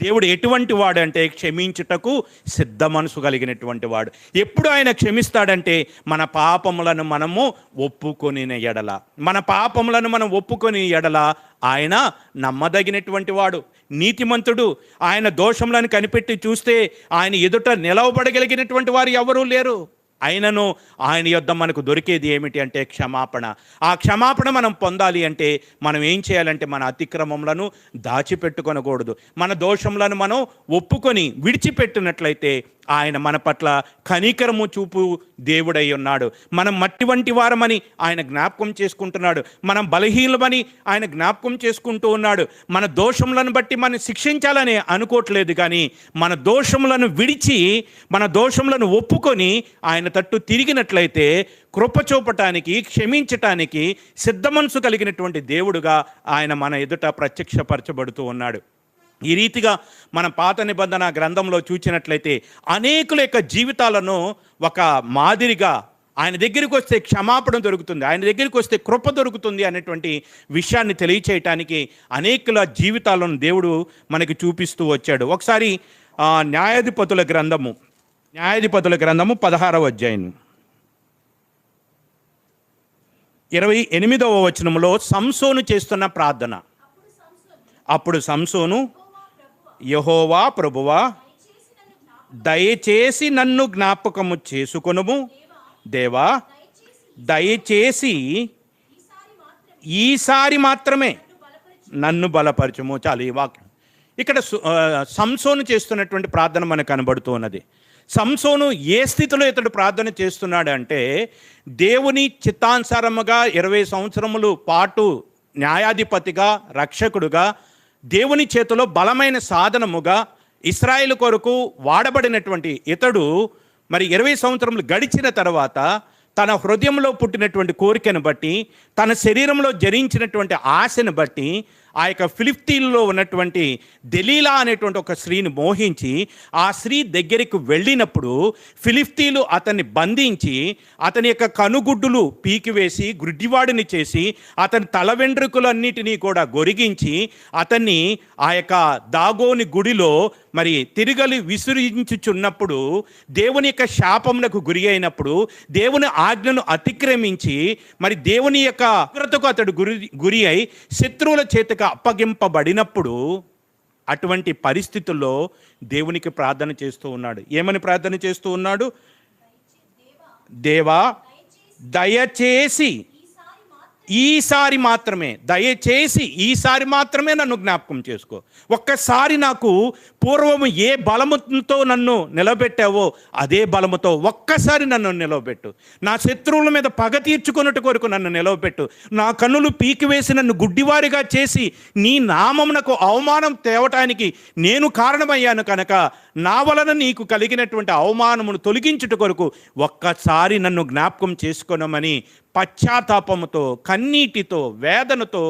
దేవుడు ఎటువంటి వాడు అంటే క్షమించుటకు సిద్ధ మనసు కలిగినటువంటి వాడు. ఎప్పుడు ఆయన క్షమిస్తాడంటే మన పాపములను మనము ఒప్పుకొని ఎడల, మన పాపములను మనం ఒప్పుకొని ఎడల ఆయన నమ్మదగినటువంటి వాడు, నీతిమంతుడు. ఆయన దోషములను కనిపెట్టి చూస్తే ఆయన ఎదుట నిలవబడగలిగినటువంటి వారు ఎవరూ లేరు. అయినను ఆయన యొద్ద మనకు దొరికేది ఏమిటి అంటే క్షమాపణ. ఆ క్షమాపణ మనం పొందాలి అంటే మనం ఏం చేయాలంటే మన అతిక్రమములను దాచిపెట్టుకొనకూడదు. మన దోషములను మనం ఒప్పుకొని విడిచిపెట్టినట్లయితే ఆయన మన పట్ల కనికరము చూపు దేవుడై ఉన్నాడు. మనం మట్టి వంటి వారమని ఆయన జ్ఞాపకం చేసుకుంటున్నాడు. మనం బలహీనమని ఆయన జ్ఞాపకం చేసుకుంటూ ఉన్నాడు. మన దోషములను బట్టి మనం శిక్షించాలని అనుకోవట్లేదు, కానీ మన దోషములను విడిచి మన దోషములను ఒప్పుకొని ఆయన తట్టు తిరిగినట్లయితే కృప చూపటానికి, క్షమించటానికి సిద్ధ మనసు కలిగినటువంటి దేవుడుగా ఆయన మన ఎదుట ప్రత్యక్షపరచబడుతూ ఉన్నాడు. ఈ రీతిగా మన పాత నిబంధన గ్రంథంలో చూచినట్లయితే అనేకుల యొక్క జీవితాలను ఒక మాదిరిగా ఆయన దగ్గరికి వస్తే క్షమాపణ దొరుకుతుంది, ఆయన దగ్గరికి వస్తే కృప దొరుకుతుంది అనేటువంటి విషయాన్ని తెలియచేయటానికి అనేకుల జీవితాలను దేవుడు మనకి చూపిస్తూ వచ్చాడు. ఒకసారి న్యాయాధిపతుల గ్రంథము 16వ అధ్యాయం 28వ వచనంలో సంసోను చేస్తున్న ప్రార్థన. అప్పుడు సంసోను, యెహోవా ప్రభువా, దయచేసి నన్ను జ్ఞాపకము చేసుకొనుము. దేవా, దయచేసి ఈసారి మాత్రమే నన్ను బలపరచుము. చాలు ఈ వాక్యం. ఇక్కడ సంసోను చేస్తున్నటువంటి ప్రార్థన మనకు కనబడుతూ ఉన్నది. సంసోను ఏ స్థితిలో ఇతడు ప్రార్థన చేస్తున్నాడు అంటే, దేవుని చిత్తానుసారముగా 20 సంవత్సరములు పాటు న్యాయాధిపతిగా, రక్షకుడుగా, దేవుని చేతిలో బలమైన సాధనముగా ఇశ్రాయేలు కొరకు వాడబడినటువంటి ఇతడు మరి 20 సంవత్సరములు గడిచిన తర్వాత తన హృదయంలో పుట్టినటువంటి కోరికను బట్టి, తన శరీరంలో జరించినటువంటి ఆశను బట్టి ఆ యొక్క ఫిలిష్తీయుల్లో ఉన్నటువంటి దెలీలా అనేటువంటి ఒక స్త్రీని మోహించి ఆ స్త్రీ దగ్గరికి వెళ్ళినప్పుడు ఫిలిష్తీయులు అతన్ని బంధించి అతని యొక్క కనుగుడ్డులు పీకివేసి గుడ్డివాడిని చేసి అతని తల వెంట్రుకలన్నిటినీ కూడా గొరిగించి అతన్ని ఆ యొక్క దాగోని గుడిలో మరి తిరగలి విసిరించుచున్నప్పుడు, దేవుని యొక్క శాపములకు గురి అయినప్పుడు, దేవుని ఆజ్ఞను అతిక్రమించి మరి దేవుని యొక్క ఉగ్రతకు అతడు గురి అయి శత్రువుల చేతికి అప్పగింపబడినప్పుడు అటువంటి పరిస్థితుల్లో దేవునికి ప్రార్థన చేస్తూ ఉన్నాడు. ఏమని ప్రార్థన చేస్తూ ఉన్నాడు? దేవా, దయచేసి ఈసారి మాత్రమే, దయచేసి ఈసారి మాత్రమే నన్ను జ్ఞాపకం చేసుకో. ఒక్కసారి నాకు పూర్వము ఏ బలముతో నన్ను నిలబెట్టావో అదే బలముతో ఒక్కసారి నన్ను నిలవబెట్టు. నా శత్రువుల మీద పగ తీర్చుకున్నట్టు కొరకు నన్ను నిలవబెట్టు. నా కన్నులు పీకివేసి నన్ను గుడ్డివారిగా చేసి నీ నామమునకు అవమానం తేవటానికి నేను కారణమయ్యాను కనుక నా వలన నీకు కలిగినటువంటి అవమానమును తొలగించుట కొరకు ఒక్కసారి నన్ను జ్ఞాపకం చేసుకోనమని పశ్చాత్తాపముతో, కన్నీటితో, వేదనతో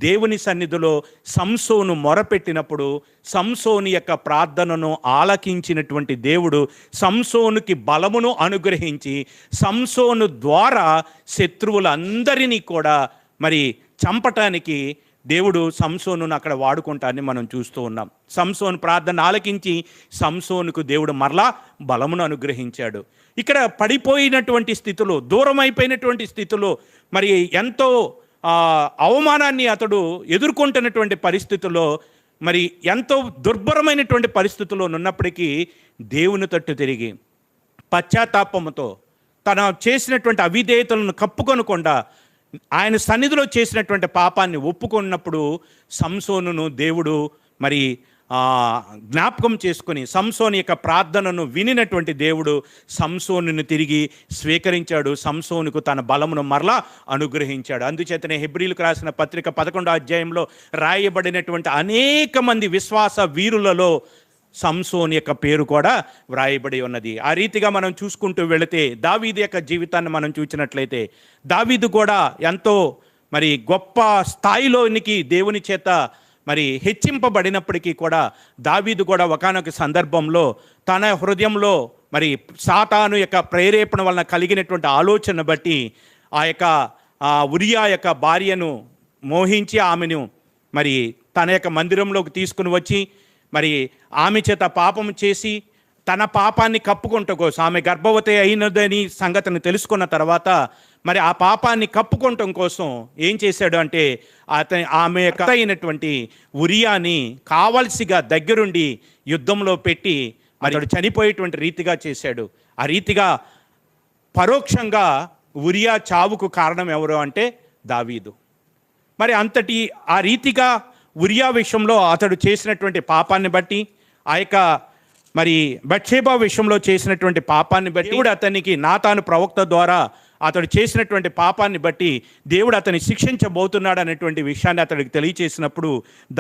దేవుని సన్నిధిలో సంసోను మొరపెట్టినప్పుడు సంసోను యొక్క ప్రార్థనను ఆలకించినటువంటి దేవుడు సంసోనుకి బలమును అనుగ్రహించి సంసోను ద్వారా శత్రువులందరినీ కూడా మరి చంపటానికి దేవుడు సంసోనును అక్కడ వాడుకుంటాన్ని మనం చూస్తూ ఉన్నాం. సంసోను ప్రార్థన ఆలకించి సంసోనుకు దేవుడు మరలా బలమును అనుగ్రహించాడు. ఇక్కడ పడిపోయినటువంటి స్థితిలో, దూరం అయిపోయినటువంటి స్థితిలో, మరి ఎంతో అవమానాన్ని అతడు ఎదుర్కొంటున్నటువంటి పరిస్థితుల్లో, మరి ఎంతో దుర్భరమైనటువంటి పరిస్థితుల్లో ఉన్నప్పటికీ దేవుని తట్టు తిరిగి పశ్చాత్తాపముతో తన చేసినటువంటి అవిధేయతలను కప్పుకొనకుండా ఆయన సన్నిధిలో చేసినటువంటి పాపాన్ని ఒప్పుకున్నప్పుడు సంసోనును దేవుడు మరి జ్ఞాపకం చేసుకొని సంసోను యొక్క ప్రార్థనను వినినటువంటి దేవుడు సంసోనును తిరిగి స్వీకరించాడు. సంసోనుకు తన బలమును మరలా అనుగ్రహించాడు. అందుచేతనే హెబ్రీలకు రాసిన పత్రిక 11వ అధ్యాయంలో రాయబడినటువంటి అనేక మంది విశ్వాస వీరులలో సంసోను యొక్క పేరు కూడా వ్రాయబడి ఉన్నది. ఆ రీతిగా మనం చూసుకుంటూ వెళితే దావీదు యొక్క జీవితాన్ని మనం చూసినట్లయితే దావీదు కూడా ఎంతో మరి గొప్ప స్థాయిలోనికి దేవుని చేత మరి హెచ్చింపబడినప్పటికీ కూడా దావీదు కూడా ఒకానొక సందర్భంలో తన హృదయంలో మరి సాతాను యొక్క ప్రేరేపణ వలన కలిగినటువంటి ఆలోచన బట్టి ఆ యొక్క ఉరియా యొక్క భార్యను మోహించి ఆమెను మరి తన యొక్క మందిరంలోకి తీసుకుని వచ్చి మరి ఆమె చేత పాపం చేసి తన పాపాన్ని కప్పుకొనటం కోసం, ఆమె గర్భవతి అయినదని సంగతిని తెలుసుకున్న తర్వాత మరి ఆ పాపాన్ని కప్పుకోవటం కోసం ఏం చేశాడు అంటే ఆమె యొక్క అయినటువంటి ఉరియాని కావలసిగా దగ్గరుండి యుద్ధంలో పెట్టి మరి అతడు చనిపోయేటువంటి రీతిగా చేశాడు. ఆ రీతిగా పరోక్షంగా ఉరియా చావుకు కారణం ఎవరు అంటే దావీదు. మరి అంతటి ఆ రీతిగా ఉరియా విషయంలో అతడు చేసినటువంటి పాపాన్ని బట్టి, ఆ యొక్క మరి బత్షెబా విషయంలో చేసినటువంటి పాపాన్ని బట్టి దేవుడు అతనికి నాతాను ప్రవక్త ద్వారా అతడు చేసినటువంటి పాపాన్ని బట్టి దేవుడు అతన్ని శిక్షించబోతున్నాడు అనేటువంటి విషయాన్ని అతడికి తెలియచేసినప్పుడు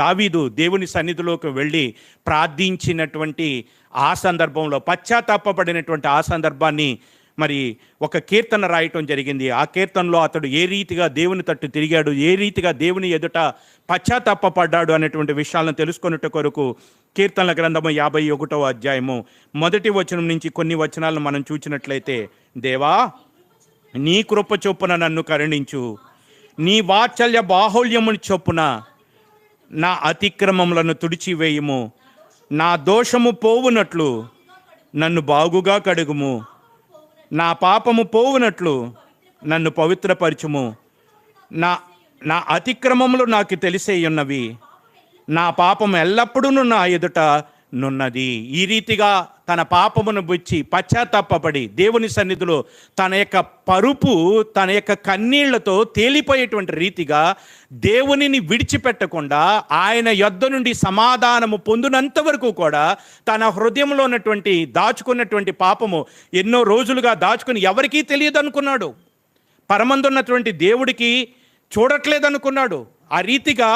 దావీదు దేవుని సన్నిధిలోకి వెళ్ళి ప్రార్థించినటువంటి ఆ సందర్భంలో, పశ్చాత్తాపపడినటువంటి ఆ సందర్భాన్ని మరి ఒక కీర్తన రాయటం జరిగింది. ఆ కీర్తనలో అతడు ఏ రీతిగా దేవుని తట్టు తిరిగాడు, ఏ రీతిగా దేవుని ఎదుట పశ్చాత్తాపపడ్డాడు అనేటువంటి విషయాలను తెలుసుకొనుట కొరకు కీర్తనల గ్రంథము 51వ అధ్యాయము 1వ వచనం నుంచి కొన్ని వచనాలను మనం చూసినట్లయితే, దేవా నీ కృప చొప్పున నన్ను కరుణించు, నీ వాత్సల్య బాహుళ్యముని చొప్పున నా అతిక్రమములను తుడిచివేయుము, నా దోషము పోవునట్లు నన్ను బాగుగా కడుగుము, నా పాపము పోవునట్లు నన్ను పవిత్రపరచుము, నా అతిక్రమములు నాకు తెలిసే ఉన్నవి, నా పాపము ఎల్లప్పుడూ నా ఎదుట నున్నది. ఈ రీతిగా తన పాపమును బుచ్చి పశ్చాత్తాపపడి దేవుని సన్నిధిలో తన యొక్క పరుపు, తన యొక్క కన్నీళ్లతో తేలిపోయేటువంటి రీతిగా దేవునిని విడిచిపెట్టకుండా ఆయన యొద్ద నుండి సమాధానము పొందినంత వరకు కూడా తన హృదయంలో ఉన్నటువంటి దాచుకున్నటువంటి పాపము ఎన్నో రోజులుగా దాచుకుని ఎవరికీ తెలియదు అనుకున్నాడు. పరమందున్నటువంటి దేవుడికి చూడట్లేదనుకున్నాడు. ఆ రీతిగా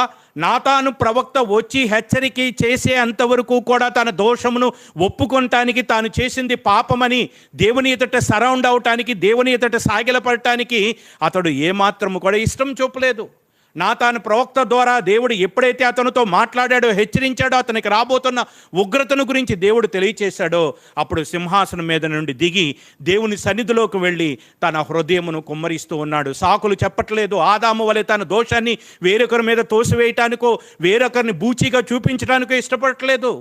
నాతాను ప్రవక్త వచ్చి హెచ్చరిక చేసే అంతవరకు కూడా తన దోషమును ఒప్పుకొనటానికి, తాను చేసింది పాపమని దేవుని ఎదుట సరౌండ్ అవటానికి, దేవుని ఎదుట సాగిలపడటానికి అతడు ఏమాత్రము కూడా ఇష్టం చూపలేదు. నాతాను ప్రవక్త ద్వారా దేవుడు ఎప్పుడైతే అతనితో మాట్లాడాడో, హెచ్చరించాడో, అతనికి రాబోతున్న ఉగ్రతను గురించి దేవుడు తెలియచేశాడో, అప్పుడు సింహాసనం మీద నుండి దిగి దేవుని సన్నిధిలోకి వెళ్ళి తన హృదయమును కుమ్మరిస్తూ ఉన్నాడు. సాకులు చెప్పట్లేదు. ఆదాము వలె తన దోషాన్ని వేరొకరి మీద తోసివేయటానికో, వేరొకరిని బూచిగా చూపించడానికో ఇష్టపడట్లేదు.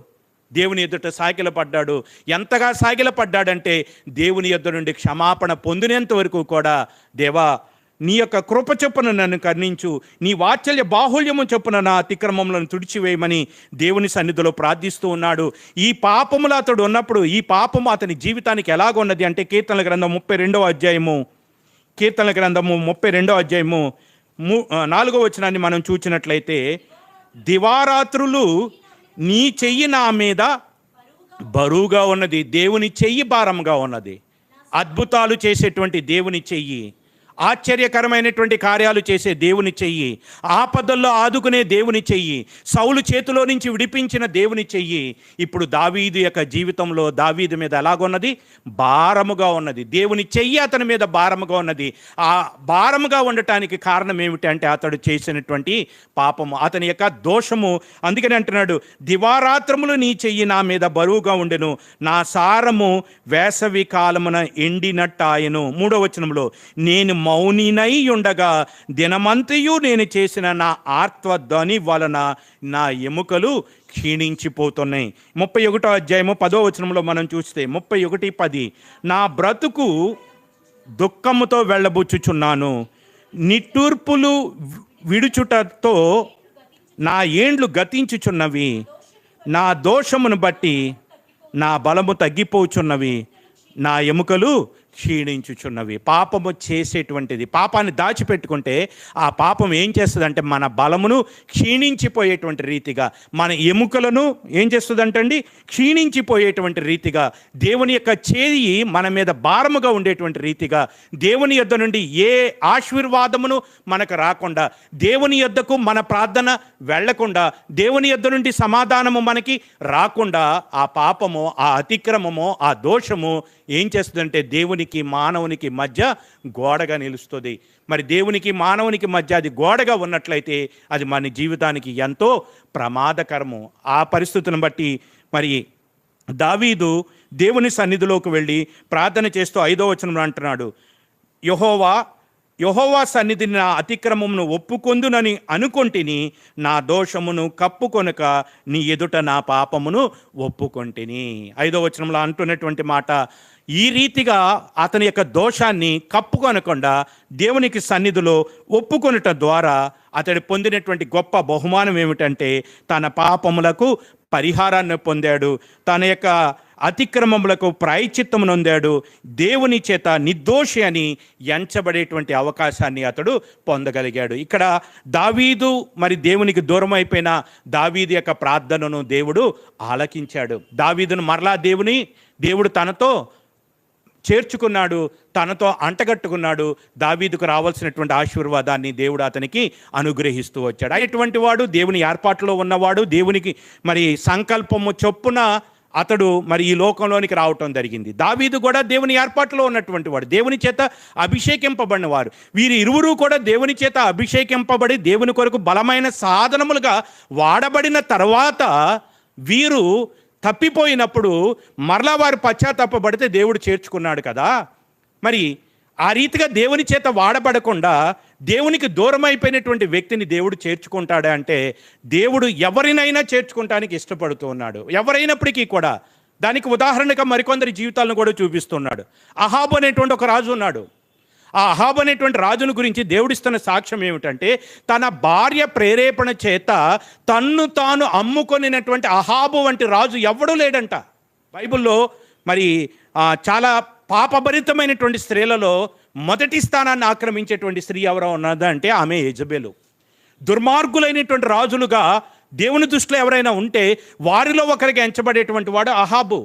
దేవుని ఎదుట సాగిలపడ్డాడు. ఎంతగా సాగిలపడ్డాడంటే దేవుని ఎదుట నుండి క్షమాపణ పొందినంత వరకు కూడా, దేవా నీ యొక్క కృప చొప్పున నన్ను కరుణించు, నీ వాత్సల్య బాహుళ్యము చొప్పున నా అతిక్రమములను తుడిచివేయమని దేవుని సన్నిధిలో ప్రార్థిస్తూ ఉన్నాడు. ఈ పాపములో అతడు ఉన్నప్పుడు ఈ పాపము అతని జీవితానికి ఎలాగున్నది అంటే, కీర్తనల గ్రంథం 32వ అధ్యాయము, కీర్తనల గ్రంథము 32వ అధ్యాయము 4వ వచనాన్ని మనం చూసినట్లయితే, దివారాత్రులు నీ చెయ్యి నా మీద బరువుగా ఉన్నది. దేవుని చెయ్యి భారంగా ఉన్నది. అద్భుతాలు చేసేటువంటి దేవుని చెయ్యి, ఆశ్చర్యకరమైనటువంటి కార్యాలు చేసే దేవుని చెయ్యి, ఆపదల్లో ఆదుకునే దేవుని చెయ్యి, సౌలు చేతిలో నుంచి విడిపించిన దేవుని చెయ్యి ఇప్పుడు దావీదు యొక్క జీవితంలో దావీదు మీద ఎలాగున్నది? భారముగా ఉన్నది. దేవుని చెయ్యి అతని మీద భారముగా ఉన్నది. ఆ భారముగా ఉండటానికి కారణం ఏమిటి అంటే, అతడు చేసినటువంటి పాపము, అతని యొక్క దోషము. అందుకని అంటున్నాడు, దివారాత్రములు నీ చెయ్యి నా మీద బరువుగా ఉండెను, నా సారము వేసవి కాలమున ఎండినట్టాయను. 3వ వచనంలో, నేను మౌనినై ఉండగా దినమంతయు నేను చేసిన నా ఆర్త్వధ్వని వలన నా ఎముకలు క్షీణించిపోతున్నాయి. 31వ అధ్యాయము 10వ వచనంలో మనం చూస్తే 31:10, నా బ్రతుకు దుఃఖముతో వెళ్ళబుచ్చుచున్నాను, నిట్టూర్పులు విడుచుటతో నా ఏండ్లు గతించుచున్నవి, నా దోషమును బట్టి నా బలము తగ్గిపోచున్నవి, నా ఎముకలు క్షీణించుచున్నవి. పాపము చేసేటువంటిది, పాపాన్ని దాచిపెట్టుకుంటే ఆ పాపం ఏం చేస్తుందంటే మన బలమును క్షీణించిపోయేటువంటి రీతిగా, మన ఎముకలను ఏం చేస్తుందంటండి? క్షీణించిపోయేటువంటి రీతిగా, దేవుని యొక్క చేయి మన మీద భారముగా ఉండేటువంటి రీతిగా, దేవుని యొద్ద నుండి ఏ ఆశీర్వాదమును మనకు రాకుండా, దేవుని యొద్దకు మన ప్రార్థన వెళ్లకుండా, దేవుని యొద్ద నుండి సమాధానము మనకి రాకుండా ఆ పాపము, ఆ అతిక్రమము, ఆ దోషము ఏం చేస్తుందంటే దేవునికి మానవునికి మధ్య గోడగా నిలుస్తుంది. మరి దేవునికి మానవునికి మధ్య అది గోడగా ఉన్నట్లయితే అది మన జీవితానికి ఎంతో ప్రమాదకరము. ఆ పరిస్థితిని బట్టి మరి దావీదు దేవుని సన్నిధిలోకి వెళ్ళి ప్రార్థన చేస్తూ 5వ వచనంలో అంటున్నాడు, యెహోవా యెహోవా సన్నిధిని నా అతిక్రమమును ఒప్పుకొందునని అనుకొంటిని, నా దోషమును కప్పుకొనక నీ ఎదుట నా పాపమును ఒప్పుకొంటిని. 5వ వచనంలో అంటున్నటువంటి మాట, ఈ రీతిగా అతని యొక్క దోషాన్ని కప్పుకొనకుండా దేవునికి సన్నిధిలో ఒప్పుకొనుట ద్వారా అతడు పొందినటువంటి గొప్ప బహుమానం ఏమిటంటే తన పాపములకు పరిహారాన్ని పొందాడు, తన యొక్క అతిక్రమములకు ప్రాయశ్చిత్తము నొందాడు, దేవుని చేత నిర్దోషి అని ఎంచబడేటువంటి అవకాశాన్ని అతడు పొందగలిగాడు. ఇక్కడ దావీదు మరి దేవునికి దూరం అయిపోయిన దావీదు యొక్క ప్రార్థనను దేవుడు ఆలకించాడు. దావీదును మరలా దేవుడు తనతో చేర్చుకున్నాడు, తనతో అంటగట్టుకున్నాడు. దావీదుకు రావాల్సినటువంటి ఆశీర్వాదాన్ని దేవుడు అతనికి అనుగ్రహిస్తూ వచ్చాడు. అటువంటి వాడు దేవుని ఏర్పాటులో ఉన్నవాడు, దేవునికి మరి సంకల్పము చొప్పున అతడు మరి ఈ లోకంలోనికి రావటం జరిగింది. దావీదు కూడా దేవుని ఏర్పాటులో ఉన్నటువంటి వాడు, దేవుని చేత అభిషేకింపబడిన వారు. వీరి ఇరువురు కూడా దేవుని చేత అభిషేకింపబడి దేవుని కొరకు బలమైన సాధనములుగా వాడబడిన తర్వాత వీరు తప్పిపోయినప్పుడు మరలా వారు పశ్చాత్తాపపడితే దేవుడు చేర్చుకున్నాడు కదా. మరి ఆ రీతిగా దేవుని చేత వాడబడకుండా దేవునికి దూరం అయిపోయినటువంటి వ్యక్తిని దేవుడు చేర్చుకుంటాడా అంటే దేవుడు ఎవరినైనా చేర్చుకుంటానికి ఇష్టపడుతూ ఉన్నాడు. ఎవరైనప్పటికీ కూడా దానికి ఉదాహరణగా మరికొందరి జీవితాలను కూడా చూపిస్తున్నాడు. అహాబు అనేటువంటి ఒక రాజు ఉన్నాడు. ఆ అహాబు అనేటువంటి రాజును గురించి దేవుడిస్తున్న సాక్ష్యం ఏమిటంటే తన భార్య ప్రేరేపణ చేత తన్ను తాను అమ్ముకొనినటువంటి అహాబు వంటి రాజు ఎవడూ లేడంట. బైబిల్లో మరి చాలా పాపభరితమైనటువంటి స్త్రీలలో మొదటి స్థానాన్ని ఆక్రమించేటువంటి స్త్రీ ఎవరో ఉన్నదంటే ఆమె యెజబెలు. దుర్మార్గులైనటువంటి రాజులుగా దేవుని దృష్టిలో ఎవరైనా ఉంటే వారిలో ఒకరికి ఎంచబడేటువంటి వాడు అహాబు.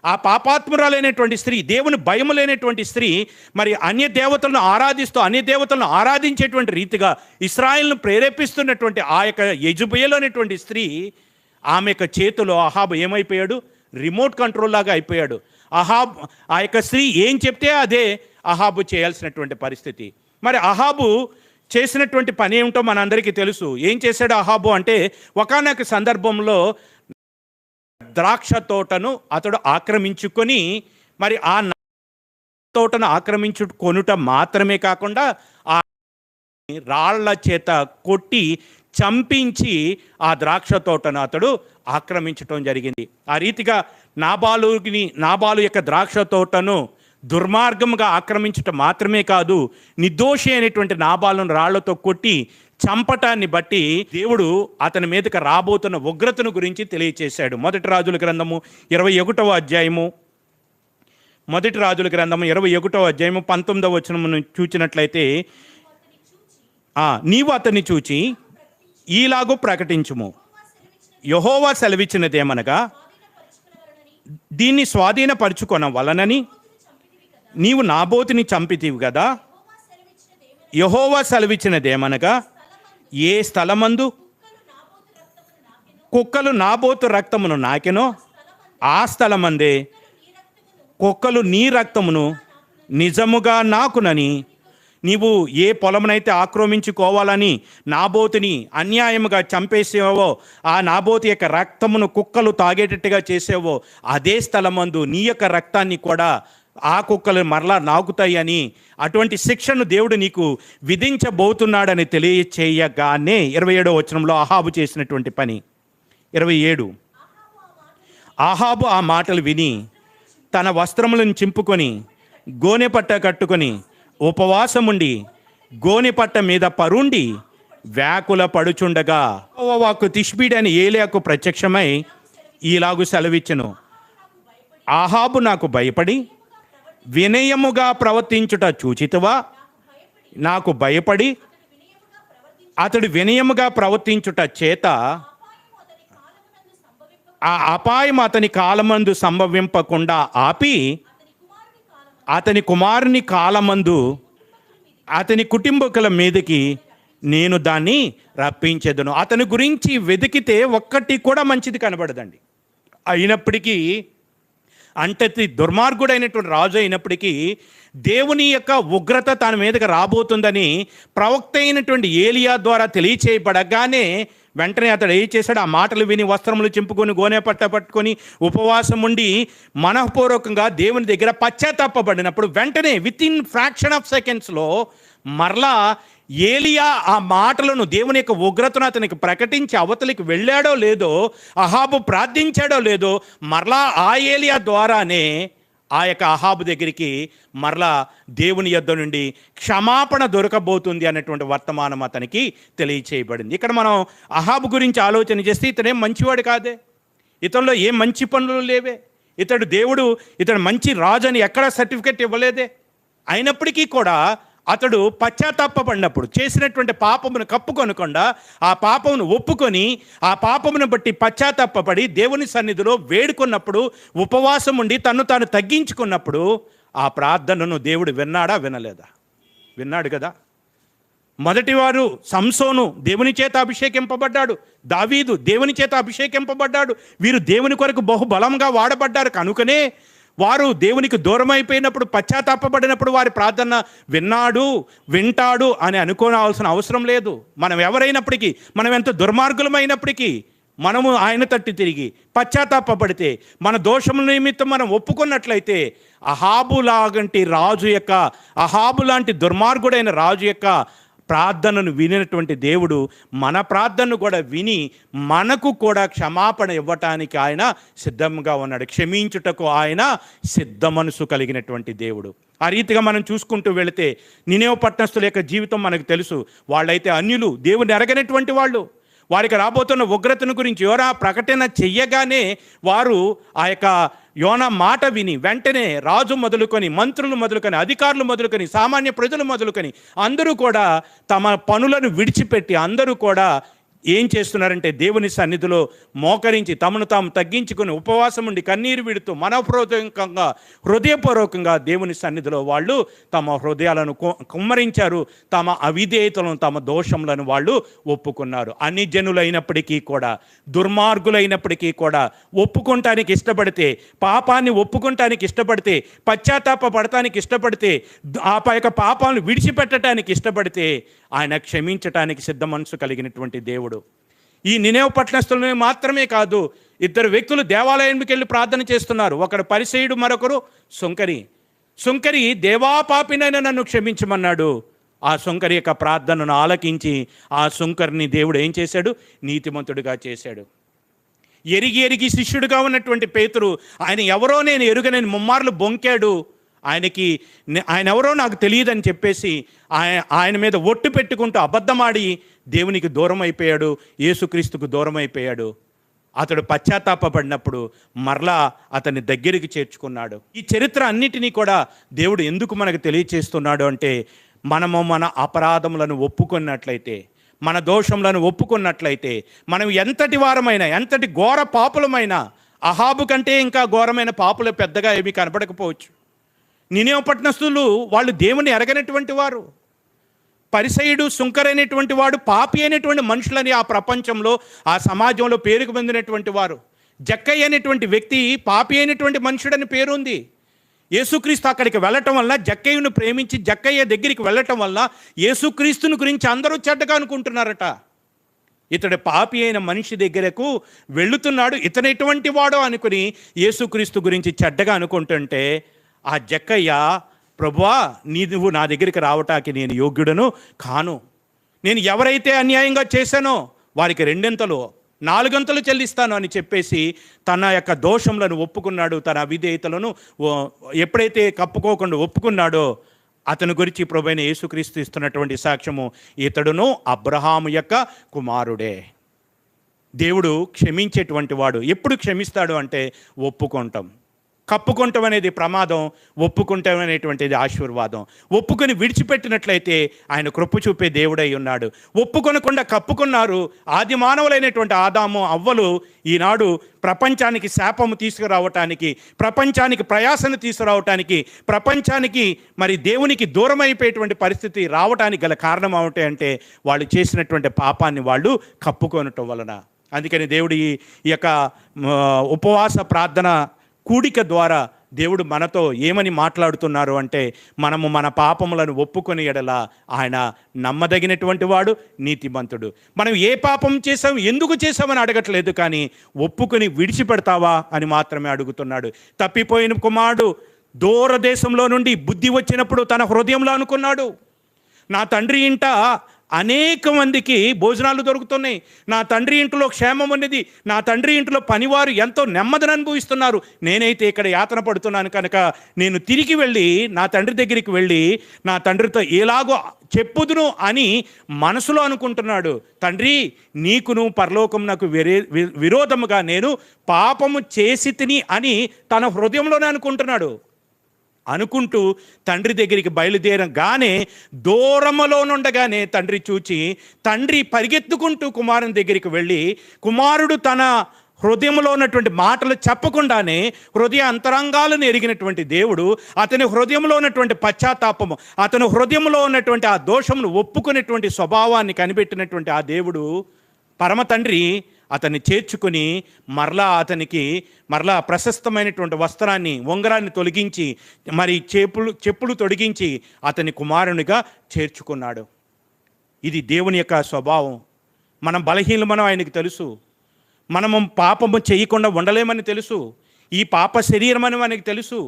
ఆ పాపాత్మురాలైనటువంటి స్త్రీ, దేవుని భయము లేనటువంటి స్త్రీ మరి అన్య దేవతలను ఆరాధిస్తూ అన్య దేవతలను ఆరాధించేటువంటి రీతిగా ఇశ్రాయేలును ప్రేరేపిస్తున్నటువంటి ఆ యొక్క యెజబెలు అనేటువంటి స్త్రీ, ఆమె యొక్క చేతిలో అహాబు ఏమైపోయాడు? రిమోట్ కంట్రోల్ లాగా అయిపోయాడు. ఆ యొక్క స్త్రీ ఏం చెప్తే అదే అహాబు చేయాల్సినటువంటి పరిస్థితి. మరి అహాబు చేసినటువంటి పని ఏమిటో మనందరికీ తెలుసు. ఏం చేశాడు అహాబు అంటే ఒకానొక సందర్భంలో ద్రాక్ష తోటను అతడు ఆక్రమించుకొని మరి ఆ తోటను ఆక్రమించుకొనుట మాత్రమే కాకుండా ఆ రాళ్ల చేత కొట్టి చంపించి ఆ ద్రాక్ష తోటను అతడు ఆక్రమించటం జరిగింది. ఆ రీతిగా నాబాలు యొక్క ద్రాక్ష తోటను దుర్మార్గంగా ఆక్రమించటం మాత్రమే కాదు, నిర్దోషి అయినటువంటి నాబాలును రాళ్లతో కొట్టి చంపటాన్ని బట్టి దేవుడు అతని మీదకి రాబోతున్న ఉగ్రతను గురించి తెలియచేశాడు. మొదటి రాజుల గ్రంథము 21వ అధ్యాయము 19వ వచనమును చూచినట్లయితే, నీవు అతన్ని చూచి ఈలాగూ ప్రకటించుము, యెహోవా సెలవిచ్చినదేమనగా దీన్ని స్వాధీనపరుచుకొన వలనని నీవు నాబోతుని చంపితివి కదా. యెహోవా సెలవిచ్చినదేమనగా ఏ స్థలమందు కుక్కలు నాబోతు రక్తమును నాకెనో ఆ స్థలమందే కుక్కలు నీ రక్తమును నిజముగా నాకునని నీవు ఏ పొలమునైతే ఆక్రమించుకోవాలని నాబోతుని అన్యాయముగా చంపేసేవో, ఆ నాబోతు యొక్క రక్తమును కుక్కలు తాగేటట్టుగా చేసేవో అదే స్థలమందు నీ యొక్క రక్తాన్ని కూడా ఆ కుక్కలు మరలా నాకుతాయని అటువంటి శిక్షను దేవుడు నీకు విధించబోతున్నాడని తెలియచేయగానే 27వ వచనంలో అహాబు చేసినటువంటి పని 27. అహాబు ఆ మాటలు విని తన వస్త్రములను చింపుకొని గోనెపట్ట కట్టుకొని ఉపవాసముండి గోనెపట్ట మీద పరుండి వ్యాకుల పడుచుండగా వాకు తిష్బీడి అని ఏలియాకు ప్రత్యక్షమై ఈలాగు సెలవిచ్చెను, అహాబు నాకు భయపడి వినయముగా ప్రవర్తించుట చూచితివా? నాకు భయపడి అతడు వినయముగా ప్రవర్తించుట చేత ఆ అపాయం అతని కాలమందు సంభవింపకుండా ఆపి అతని కుమారుని కాలమందు అతని కుటుంబకుల మీదకి నేను దాన్ని రప్పించెదను. అతని గురించి వెతికితే ఒక్కటి కూడా మంచిది కనబడదండి. అయినప్పటికీ అంతటి దుర్మార్గుడైనటువంటి రాజు అయినప్పటికీ దేవుని యొక్క ఉగ్రత తన మీదకి రాబోతుందని ప్రవక్త అయినటువంటి ఏలియా ద్వారా తెలియచేయబడగానే వెంటనే అతడు ఏం చేశాడు? ఆ మాటలు విని వస్త్రములు చింపుకొని గోనె పట్ట పట్టుకొని ఉపవాసం ఉండి మనఃపూర్వకంగా దేవుని దగ్గర పశ్చాత్తాపబడినప్పుడు వెంటనే విత్ ఇన్ ఫ్రాక్షన్ ఆఫ్ సెకండ్స్లో మరలా ఏలియా ఆ మాటలను, దేవుని యొక్క ఉగ్రతను అతనికి ప్రకటించి అవతలికి వెళ్ళాడో లేదో, అహాబు ప్రార్థించాడో లేదో, మరలా ఆ ఏలియా ద్వారానే ఆ యొక్క అహాబు దగ్గరికి మరలా దేవుని యొద్ద నుండి క్షమాపణ దొరకబోతుంది అన్నటువంటి వర్తమానం అతనికి తెలియచేయబడింది. ఇక్కడ మనం అహాబు గురించి ఆలోచన చేస్తే ఇతనేం మంచివాడు కాదే, ఇతనిలో ఏం మంచి పనులు లేవే, ఇతడు మంచి రాజు అని ఎక్కడా సర్టిఫికెట్ ఇవ్వలేదే. అయినప్పటికీ కూడా అతడు పశ్చాత్తాపడినప్పుడు చేసినటువంటి పాపమును కప్పుకొనకుండా ఆ పాపమును ఒప్పుకొని ఆ పాపమును బట్టి పశ్చాత్తాపడి దేవుని సన్నిధిలో వేడుకున్నప్పుడు, ఉపవాసం ఉండి తన్ను తాను తగ్గించుకున్నప్పుడు ఆ ప్రార్థనను దేవుడు విన్నాడా వినలేదా? విన్నాడు కదా. మొదటివారు సంసోను దేవుని చేత అభిషేకింపబడ్డాడు, దావీదు దేవుని చేత అభిషేకింపబడ్డాడు. వీరు దేవుని కొరకు బహుబలంగా వాడబడ్డారు. కనుకనే వారు దేవునికి దూరం అయిపోయినప్పుడు, పశ్చాత్తాపడినప్పుడు వారి ప్రార్థన వింటాడు అని అనుకోవాల్సిన అవసరం లేదు. మనం ఎవరైనప్పటికీ, మనం ఎంత దుర్మార్గులమైనప్పటికీ మనము ఆయన తట్టి తిరిగి పశ్చాత్తాపడితే, మన దోషముల నిమిత్తం మనం ఒప్పుకున్నట్లయితే, అహాబు లాంటి దుర్మార్గుడైన రాజు యొక్క ప్రార్థనను వినినటువంటి దేవుడు మన ప్రార్థనను కూడా విని మనకు కూడా క్షమాపణ ఇవ్వటానికి ఆయన సిద్ధంగా ఉన్నాడు. క్షమించుటకు ఆయన సిద్ధ మనసు కలిగినటువంటి దేవుడు. ఆ రీతిగా మనం చూసుకుంటూ వెళితే నినేవ పట్టణస్థుల యొక్క జీవితం మనకు తెలుసు. వాళ్ళైతే అన్యులు, దేవుని ఎరగనటువంటి వాళ్ళు. వారికి రాబోతున్న ఉగ్రతను గురించి యోనా ప్రకటన చెయ్యగానే వారు ఆ యొక్క యోనా మాట విని వెంటనే రాజు మొదలుకొని, మంత్రులు మొదలుకొని, అధికారులు మొదలుకొని, సామాన్య ప్రజలు మొదలుకొని అందరూ కూడా తమ పనులను విడిచిపెట్టి అందరూ కూడా ఏం చేస్తున్నారంటే దేవుని సన్నిధిలో మోకరించి తమను తాము తగ్గించుకుని ఉపవాసం ఉండి కన్నీరు విడుతూ హృదయపూర్వకంగా దేవుని సన్నిధిలో వాళ్ళు తమ హృదయాలను కుమ్మరించారు. తమ అవిధేయతలను, తమ దోషములను వాళ్ళు ఒప్పుకున్నారు. అన్ని జనులైనప్పటికీ కూడా, దుర్మార్గులైనప్పటికీ కూడా ఒప్పుకోవటానికి ఇష్టపడితే, పాపాన్ని ఒప్పుకోవటానికి ఇష్టపడితే, పశ్చాత్తాపడటానికి ఇష్టపడితే, ఆ యొక్క పాపాలను విడిచిపెట్టడానికి ఇష్టపడితే ఆయన క్షమించటానికి సిద్ధ మనసు కలిగినటువంటి దేవుడు. ఈ నినేవ పట్టణస్థులని మాత్రమే కాదు, ఇద్దరు వ్యక్తులు దేవాలయానికి వెళ్ళి ప్రార్థన చేస్తున్నారు. ఒకడు పరిసయ్యుడు, మరొకరు సుంకరి దేవా పాపినైనా నన్ను క్షమించమన్నాడు. ఆ సుంకరి యొక్క ప్రార్థనను ఆలకించి ఆ సుంకరిని దేవుడు ఏం చేశాడు? నీతిమంతుడిగా చేశాడు. ఎరిగి శిష్యుడిగా ఉన్నటువంటి పేతురు ఆయన ఎవరో నేను ఎరుగనని ముమ్మార్లు బొంకాడు. ఆయన ఎవరో నాకు తెలియదని చెప్పేసి ఆయన మీద ఒట్టు పెట్టుకుంటూ అబద్ధమాడి దేవునికి దూరం అయిపోయాడు, యేసుక్రీస్తుకు దూరం అయిపోయాడు. అతడు పశ్చాత్తాపడినప్పుడు మరలా అతన్ని దగ్గరికి చేర్చుకున్నాడు. ఈ చరిత్ర అన్నిటినీ కూడా దేవుడు ఎందుకు మనకు తెలియచేస్తున్నాడు అంటే, మనము మన అపరాధములను ఒప్పుకున్నట్లయితే, మన దోషములను ఒప్పుకున్నట్లయితే, మనం ఎంతటి వారమైనా, ఎంతటి ఘోర పాపులమైనా, అహాబు కంటే ఇంకా ఘోరమైన పాపులు పెద్దగా ఏమీ కనపడకపోవచ్చు. నినేవ పట్టణస్థులు వాళ్ళు దేవుని ఎరగనటువంటి వారు. పరిసయ్యుడు, సుంకరైనటువంటి వాడు పాపి అయినటువంటి మనుషులని ఆ ప్రపంచంలో, ఆ సమాజంలో పేరుకు పొందినటువంటి వారు. జక్కయ్య అనేటువంటి వ్యక్తి పాపి అయినటువంటి మనుషుడని పేరుంది. యేసుక్రీస్తు అక్కడికి వెళ్ళటం వల్ల, జక్కయ్యను ప్రేమించి జక్కయ్య దగ్గరికి వెళ్ళటం వల్ల యేసుక్రీస్తుని గురించి అందరూ చెడ్డగా అనుకుంటున్నారట. ఇతడు పాపి అయిన మనిషి దగ్గరకు వెళుతున్నాడు, ఇతను ఎటువంటి వాడో అనుకుని యేసుక్రీస్తు గురించి చెడ్డగా అనుకుంటుంటే ఆ జక్కయ్య, ప్రభువా నువ్వు నా దగ్గరికి రావటానికి నేను యోగ్యుడను కాను, నేను ఎవరైతే అన్యాయంగా చేశానో వారికి 2 4 చెల్లిస్తాను అని చెప్పేసి తన యొక్క దోషములను ఒప్పుకున్నాడు. తన అవిధేయతలను ఎప్పుడైతే కప్పుకోకుండా ఒప్పుకున్నాడో అతని గురించి ప్రభువైన యేసుక్రీస్తు ఇస్తున్నటువంటి సాక్ష్యము, ఇతడును అబ్రహాము యొక్క కుమారుడే. దేవుడు క్షమించేటువంటి వాడు. ఎప్పుడు క్షమిస్తాడు అంటే ఒప్పుకుంటాం. కప్పుకుంటాం అనేది ప్రమాదం, ఒప్పుకుంటాం అనేటువంటిది ఆశీర్వాదం. ఒప్పుకొని విడిచిపెట్టినట్లయితే ఆయన కృప చూపే దేవుడై ఉన్నాడు. ఒప్పుకొనకుండా కప్పుకున్నారు. ఆది మానవులైనటువంటి ఆదాము, అవ్వలు ఈనాడు ప్రపంచానికి శాపము తీసుకురావటానికి, ప్రపంచానికి ప్రయాసను తీసుకురావటానికి, ప్రపంచానికి మరి దేవునికి దూరం అయిపోయేటువంటి పరిస్థితి రావటానికి గల కారణం ఏమిటంటే వాళ్ళు చేసినటువంటి పాపాన్ని వాళ్ళు కప్పుకొనటం వలన. అందుకని దేవుడు ఈ యొక్క ఉపవాస ప్రార్థన కూడిక ద్వారా దేవుడు మనతో ఏమని మాట్లాడుతున్నారు అంటే, మనము మన పాపములను ఒప్పుకొని ఎడల ఆయన నమ్మదగినటువంటి వాడు, నీతిమంతుడు. మనం ఏ పాపం చేసాం, ఎందుకు చేసామని అడగట్లేదు, కానీ ఒప్పుకొని విడిచిపెడతావా అని మాత్రమే అడుగుతున్నాడు. తప్పిపోయిన కుమారుడు దూరదేశంలో నుండి బుద్ధి వచ్చినప్పుడు తన హృదయంలో అనుకున్నాడు, నా తండ్రి ఇంట అనేక మందికి భోజనాలు దొరుకుతున్నాయి, నా తండ్రి ఇంట్లో క్షేమం ఉన్నది, నా తండ్రి ఇంట్లో పనివారు ఎంతో నెమ్మదిని అనుభవిస్తున్నారు, నేనైతే ఇక్కడ యాతన పడుతున్నాను కనుక నేను తిరిగి వెళ్ళి నా తండ్రి దగ్గరికి వెళ్ళి నా తండ్రితో ఎలాగో చెప్పుదును అని మనసులో అనుకుంటున్నాడు. తండ్రి, నీకును పరలోకం నాకు విరోధముగా నేను పాపము చేసి తిని అని తన హృదయంలోనే అనుకుంటున్నాడు. అనుకుంటూ తండ్రి దగ్గరికి బయలుదేరగానే దూరములో నుండగానే తండ్రి చూచి తండ్రి పరిగెత్తుకుంటూ కుమారుని దగ్గరికి వెళ్ళి, కుమారుడు తన హృదయంలో ఉన్నటువంటి మాటలు చెప్పకుండానే హృదయ అంతరంగాలను ఎరిగినటువంటి దేవుడు, అతని హృదయంలో ఉన్నటువంటి పశ్చాత్తాపము, అతని హృదయంలో ఉన్నటువంటి ఆ దోషమును ఒప్పుకునేటువంటి స్వభావాన్ని కనిపెట్టినటువంటి ఆ దేవుడు పరమ తండ్రి అతన్ని చేర్చుకుని అతనికి మరలా ప్రశస్తమైనటువంటి వస్త్రాన్ని, ఉంగరాన్ని తొలగించి, మరి చెప్పులు తొడిగించి అతని కుమారునిగా చేర్చుకున్నాడు. ఇది దేవుని యొక్క స్వభావం. మనం బలహీనమని ఆయనకు తెలుసు, మనము పాపము చేయకుండా ఉండలేమని తెలుసు, ఈ పాప శరీరం అని ఆయనకు తెలుసు,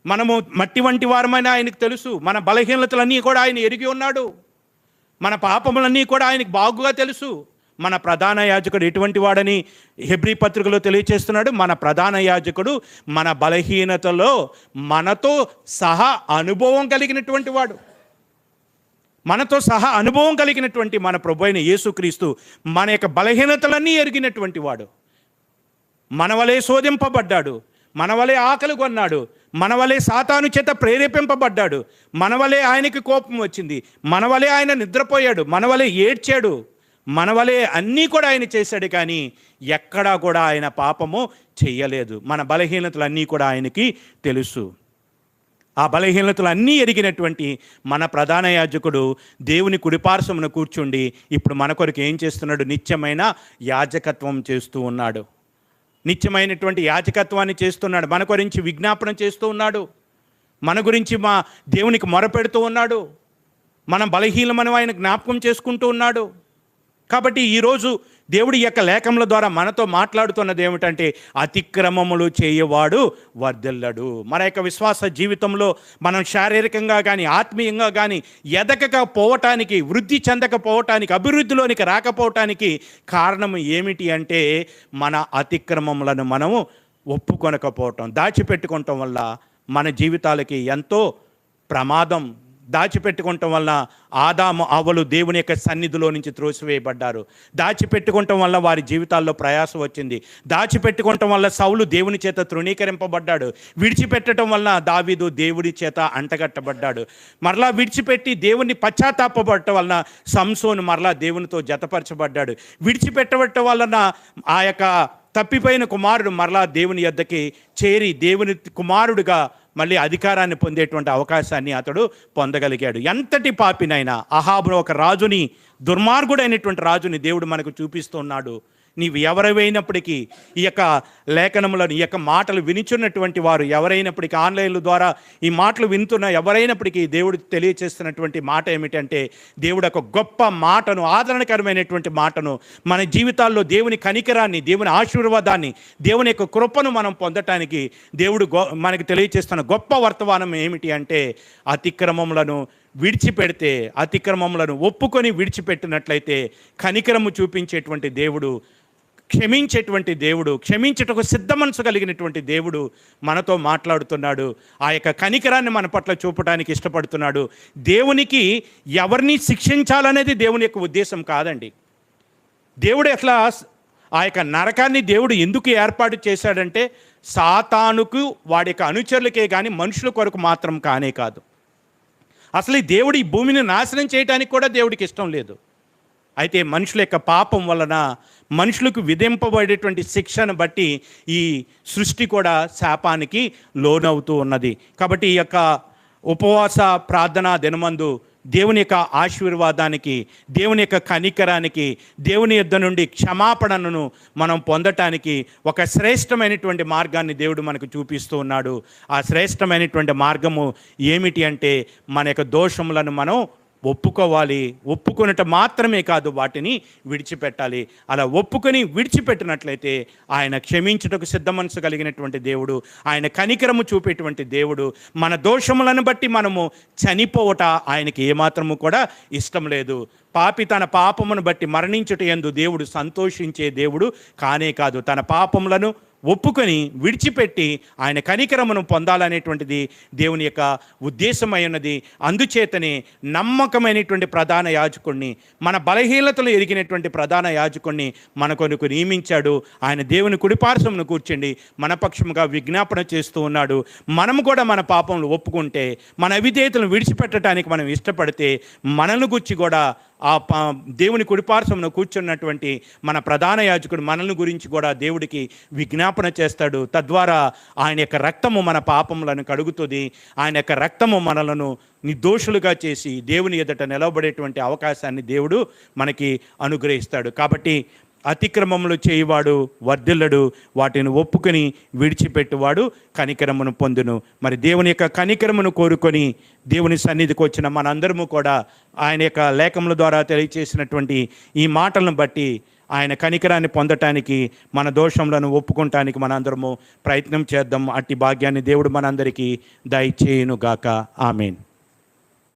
మనము మట్టి వంటి వారమని ఆయనకు తెలుసు, మన బలహీనతలన్నీ కూడా ఆయన ఎరిగి ఉన్నాడు, మన పాపములన్నీ కూడా ఆయనకు బాగుగా తెలుసు. మన ప్రధాన యాజకుడు ఎటువంటి వాడని హెబ్రీ పత్రికలో తెలియచేస్తున్నాడు. మన ప్రధాన యాజకుడు మన బలహీనతలో మనతో సహా అనుభవం కలిగినటువంటి వాడు. మనతో సహా అనుభవం కలిగినటువంటి మన ప్రభు అయిన యేసుక్రీస్తు మన యొక్క బలహీనతలన్నీ ఎరిగినటువంటి వాడు. మన వలె శోధింపబడ్డాడు, మన వలె ఆకలి కొన్నాడు, మన వలె సాతాను చేత ప్రేరేపింపబడ్డాడు, మన వలె ఆయనకి కోపం వచ్చింది, మన వలె ఆయన నిద్రపోయాడు, మన వలె ఏడ్చాడు, మన వలె అన్నీ కూడా ఆయన చేశాడు. కానీ ఎక్కడా కూడా ఆయన పాపము చెయ్యలేదు. మన బలహీనతలన్నీ కూడా ఆయనకి తెలుసు. ఆ బలహీనతలన్నీ ఎరిగినటువంటి మన ప్రధాన యాజకుడు దేవుని కుడిపార్శ్వమున కూర్చుండి ఇప్పుడు మన కొరకు ఏం చేస్తున్నాడు? నిత్యమైన యాజకత్వం చేస్తూ ఉన్నాడు. నిత్యమైనటువంటి యాజకత్వాన్ని చేస్తున్నాడు. మన గురించి విజ్ఞాపన చేస్తూ ఉన్నాడు. మన గురించి మా దేవునికి మొరపెడుతూ ఉన్నాడు. మనం బలహీనమని ఆయన జ్ఞాపకం చేసుకుంటూ ఉన్నాడు. కాబట్టి ఈరోజు దేవుడి యొక్క లేఖముల ద్వారా మనతో మాట్లాడుతున్నది ఏమిటంటే, అతిక్రమములు చేయవాడు వర్ధిల్లడు. మన యొక్క విశ్వాస జీవితంలో మనం శారీరకంగా కానీ ఆత్మీయంగా కానీ ఎదగకపోవటానికి, వృద్ధి చెందకపోవటానికి, అభివృద్ధిలోనికి రాకపోవటానికి కారణం ఏమిటి అంటే, మన అతిక్రమములను మనము ఒప్పుకొనకపోవటం, దాచిపెట్టుకోవటం వల్ల మన జీవితాలకి ఎంతో ప్రమాదం. దాచిపెట్టుకోవటం వల్ల ఆదాము అవ్వలు దేవుని యొక్క సన్నిధిలో నుంచి త్రోసివేయబడ్డారు. దాచిపెట్టుకోవటం వల్ల వారి జీవితాల్లో ప్రయాసం వచ్చింది. దాచిపెట్టుకోవటం వల్ల సౌలు దేవుని చేత తృణీకరింపబడ్డాడు. విడిచిపెట్టడం వల్ల దావీదు దేవుడి చేత అంటగట్టబడ్డాడు. మరలా విడిచిపెట్టి దేవుని పశ్చాత్తాపపడటం వలన సంసోను మరలా దేవునితో జతపరచబడ్డాడు. విడిచిపెట్టబడటం వలన ఆ యొక్క తప్పిపోయిన కుమారుడు మరలా దేవుని యొద్దకి చేరి దేవుని కుమారుడుగా మళ్ళీ అధికారాన్ని పొందేటువంటి అవకాశాన్ని అతడు పొందగలిగాడు. ఎంతటి పాపినైనా అహాబు ఒక రాజుని, దుర్మార్గుడైనటువంటి రాజుని దేవుడు మనకు చూపిస్తున్నాడు. నీవు ఎవరైనప్పటికీ ఈ యొక్క లేఖనములను, ఈ యొక్క మాటలు వినిచున్నటువంటి వారు ఎవరైనప్పటికీ, ఆన్లైన్ల ద్వారా ఈ మాటలు వింటున్న ఎవరైనప్పటికీ దేవుడు తెలియచేస్తున్నటువంటి మాట ఏమిటంటే, దేవుడు ఒక గొప్ప మాటను, ఆదరణకరమైనటువంటి మాటను, మన జీవితాల్లో దేవుని కనికరాన్ని, దేవుని ఆశీర్వాదాన్ని, దేవుని యొక్క కృపను మనం పొందటానికి దేవుడు మనకి తెలియచేస్తున్న గొప్ప వర్తమానం ఏమిటి అంటే, అతిక్రమములను విడిచిపెడితే, అతిక్రమములను ఒప్పుకొని విడిచిపెట్టినట్లయితే కనికరము చూపించేటువంటి దేవుడు, క్షమించేటువంటి దేవుడు, క్షమించుటకు సిద్ధ మనసు కలిగినటువంటి దేవుడు మనతో మాట్లాడుతున్నాడు. ఆ యొక్క కనికరాన్ని మన పట్ల చూపడానికి ఇష్టపడుతున్నాడు. దేవునికి ఎవరిని శిక్షించాలనేది దేవుని యొక్క ఉద్దేశం కాదండి. దేవుడు ఎట్లా ఆ యొక్క నరకాన్ని దేవుడు ఎందుకు ఏర్పాటు చేశాడంటే, సాతానుకు వాడి యొక్క అనుచరులకే కానీ మనుషుల కొరకు మాత్రం కానే కాదు. అసలు ఈ దేవుడు ఈ భూమిని నాశనం చేయడానికి కూడా దేవుడికి ఇష్టం లేదు. అయితే మనుషుల యొక్క పాపం వలన మనుషులకు విధింపబడేటువంటి శిక్షను బట్టి ఈ సృష్టి కూడా శాపానికి లోనవుతూ ఉన్నది. కాబట్టి ఈ యొక్క ఉపవాస ప్రార్థనా దినమందు దేవుని యొక్క ఆశీర్వాదానికి, దేవుని యొక్క కనికరానికి, దేవుని యొద్ద నుండి క్షమాపణను మనం పొందటానికి ఒక శ్రేష్టమైనటువంటి మార్గాన్ని దేవుడు మనకు చూపిస్తూ ఉన్నాడు. ఆ శ్రేష్టమైనటువంటి మార్గము ఏమిటి అంటే, మన యొక్క దోషములను మనం ఒప్పుకోవాలి. ఒప్పుకొనట మాత్రమే కాదు, వాటిని విడిచిపెట్టాలి. అలా ఒప్పుకొని విడిచిపెట్టినట్లయితే ఆయన క్షమించుటకు సిద్ధ మనసు కలిగినటువంటి దేవుడు, ఆయన కనికరము చూపేటువంటి దేవుడు. మన దోషములను బట్టి మనము చనిపోవట ఆయనకి ఏమాత్రము కూడా ఇష్టం లేదు. పాపి తన పాపమును బట్టి మరణించుట యందు దేవుడు సంతోషించే దేవుడు కానే కాదు. తన పాపములను ఒప్పుకొని విడిచిపెట్టి ఆయన కనికరమును పొందాలనేటువంటిది దేవుని యొక్క ఉద్దేశమై ఉన్నది. అందుచేతనే నమ్మకమైనటువంటి ప్రధాన యాజకుడిని, మన బలహీనతలు ఎరిగినటువంటి ప్రధాన యాజకుడిని మన కొరకు నియమించాడు. ఆయన దేవుని కుడిపార్శ్వమున కూర్చుండి మన పక్షముగా విజ్ఞాపన చేస్తూ ఉన్నాడు. మనము కూడా మన పాపములు ఒప్పుకుంటే, మన అవిధేయతలను విడిచిపెట్టడానికి మనం ఇష్టపడితే, మనల్ని గురించి కూడా ఆ దేవుని కుడిపార్శ్వమున కూర్చున్నటువంటి మన ప్రధాన యాజకుడు మనల్ని గురించి కూడా దేవుడికి విజ్ఞాపన చేస్తాడు. తద్వారా ఆయన యొక్క రక్తము మన పాపములను కడుగుతుంది. ఆయన యొక్క రక్తము మనలను నిర్దోషులుగా చేసి దేవుని ఎదుట నిలవబడేటువంటి అవకాశాన్ని దేవుడు మనకి అనుగ్రహిస్తాడు. కాబట్టి అతిక్రమములు చేయువాడు వర్ధిల్లడు, వాటిని ఒప్పుకొని విడిచిపెట్టువాడు కనికరమును పొందును. మరి దేవుని యొక్క కనికరమును కోరుకొని దేవుని సన్నిధికి వచ్చిన మనందరము కూడా ఆయన యొక్క లేఖముల ద్వారా తెలియచేసినటువంటి ఈ మాటలను బట్టి ఆయన కనికరాన్ని పొందటానికి, మన దోషములను ఒప్పుకోవటానికి మనందరము ప్రయత్నం చేద్దాం. అట్టి భాగ్యాన్ని దేవుడు మనందరికీ దయచేయునుగాక. ఆమేన్.